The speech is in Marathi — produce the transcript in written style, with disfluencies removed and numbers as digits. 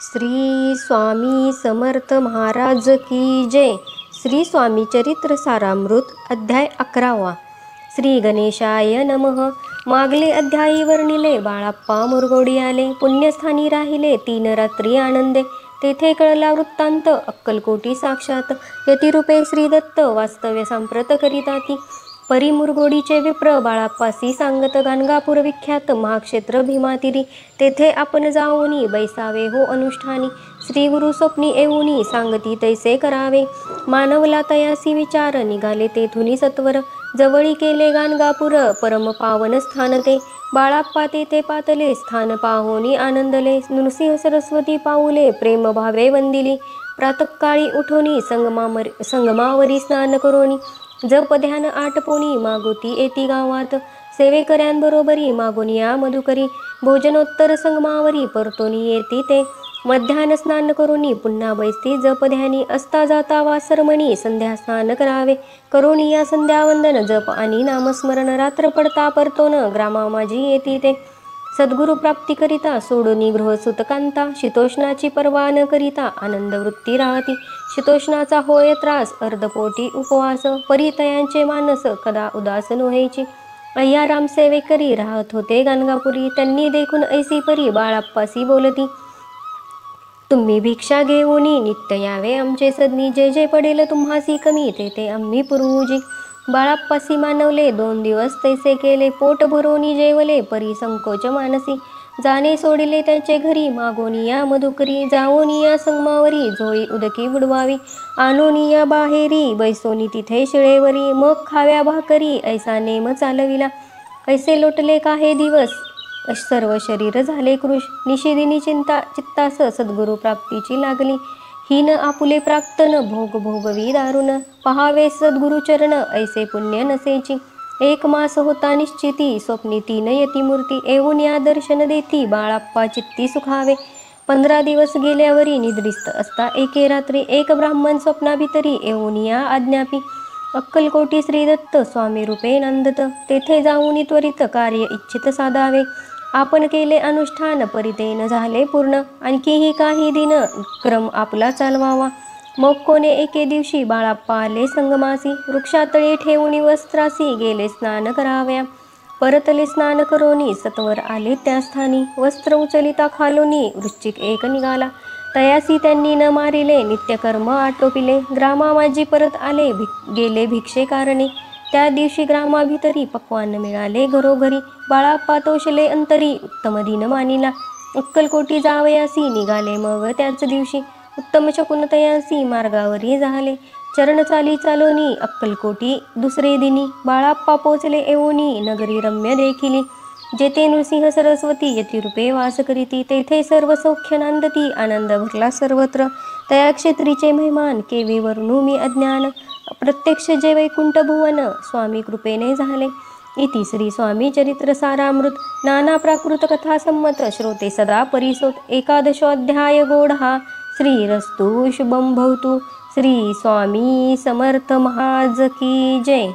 श्री स्वामी समर्थ महाराज की जय। श्री स्वामी चरित्र सारामृत अध्याय 11वा। श्री गणेशाय नमः। मागले अध्यायी वर्णिले बाळाप्पा मुरगोडी आले, पुण्यस्थानी राहिले 3 रात्री आनंदे। तेथे कळला वृत्तांत अक्कलकोटी साक्षात, यतिरूपे श्रीदत्त वास्तव्य सांप्रत करिताती। परी मुरगोडीचे विप्र बाळाप्पासी सांगत, गाणगापूर विख्यात महाक्षेत्र भीमातिरी, तेथे आपण जाऊनी बैसावे हो अनुष्ठानी। श्री गुरु स्वप्नी येऊनी सांगती तैसे करावे, मानवला तयासी विचार निघाले तेथुनी सत्वर। जवळी केले गाणगापूर परम पावन स्थान ते, बाळाप्पा तेथे पातले स्थान पाहोनी आनंदले। नृसिंह सरस्वती पाऊले प्रेम भावे वंदिली, प्रातःकाळी उठोनी संगमावरी स्नान करोनी। जप ध्यान आटपोनी मागोती येती गावात, सेवेकऱ्यांबरोबरी मागोनिया मधुकरी। भोजनोत्तर संगमावरी परतोनी येती ते, मध्यान स्नान करोनी पुन्हा बैसती जप ध्यानी। असता जाता वासरमणी संध्या स्नान करावे, करोनिया संध्यावंदन जप आणि नामस्मरण। रात्र पडता परतोन ग्रामा माझी येती ते, सद्गुरु प्राप्ती करिता सोडूनी गृह सुतकांता। शीतोष्णाची पर्वा न करिता आनंद वृत्ती राहती, शीतोष्णाचा होय त्रास अर्धपोटी उपवास। परितयांचे मानस कदा उदास नव्हेची, अय्याराम सेवेकरी राहत होते गाणगापुरी। त्यांनी देखून ऐसी परी बाळाप्पासी बोलती, तुम्ही भिक्षा घेऊनी नित्य यावे आमचे सदनी। जे जे पडेल तुम्हासी कमी ते ते आम्ही पुरवूजी। बाळाप्पासी मानवले 2 दिवस तैसे केले, पोट भरोनी जेवले परी संकोच मानसी। जाणे सोडिले त्यांचे घरी मागोनिया मधुकरी, जाओनिया संगमावरी झोळी उदकी बुडवावी। आणोनिया बाहेरी बैसोनी तिथे शिळेवरी, मग खाव्या भाकरी ऐसा नेम चालविला। ऐसे लोटले काही दिवस सर्व शरीर झाले कृश, निशिदिनी चित्तास सद्गुरु प्राप्तीची लागली। हीन आपुले प्राक्तन भोग भोगवी दारुण, पहावे सद्गुरु चरण ऐसे पुण्य नसेची। 1 मास होता निश्चिती, स्वप्नी 3 यतिमूर्ती, येऊन या दर्शन देती बाळाप्पा चित्ती सुखावे। 15 दिवस गेल्यावरी निद्रिस्त असता एके रात्री, एक ब्राह्मण स्वप्नाभितरी येऊन या आज्ञापी। अक्कलकोटी श्रीदत्त स्वामी रूपे नंदत, तेथे जाऊन त्वरित कार्य इच्छित साधावे। आपण केले अनुष्ठान परितेन झाले पूर्ण, आणखीही काही दिन क्रम आपला चालवावा। मग कोणे एके दिवशी बाळाप्पा आले संगमासी, वृक्षातळी ठेवून वस्त्रासी गेले स्नान कराव्या। परतले स्नान करोनी सत्वर आले त्या स्थानी, वस्त्र उचलिता खालोनी वृश्चिक एक निघाला। तयासी त्यांनी न मारिले नित्यकर्म आटोपिले, ग्रामामाजी परत आले गेले भिक्षे कारणे। त्या दिवशी ग्रामाभितरी पक्वान्न मिळाले घरोघरी, बाळाप्पा तोषले अंतरी उत्तम दिन मानिला। अक्कलकोटी जावयासी निघाले मग त्याच दिवशी, उत्तम शकून तयासी मार्गावरी झाले। चरण चाली चालोनी अक्कलकोटी दुसरे दिनी, बाळाप्पा पोचले येऊनी नगरी रम्य देखिली। जेथे नृसिंह सरस्वती यतिरूपे वास करीती, तेथे सर्व सौख्य नांदती आनंद भरला सर्वत्र। तया क्षेत्रीचे महिमान केवी वर्णू मी अज्ञान, प्रत्यक्ष जे वैकुंठ भुवन स्वामी कृपेने झाले। इति श्री स्वामी चरित्र सारामृत नाना प्राकृत कथा संमत, श्रोते सदा परिसोत। 11ोऽध्याय गोढा। श्रीरस्तु शुभं भवतु। श्री स्वामी समर्थ महाराज की जय।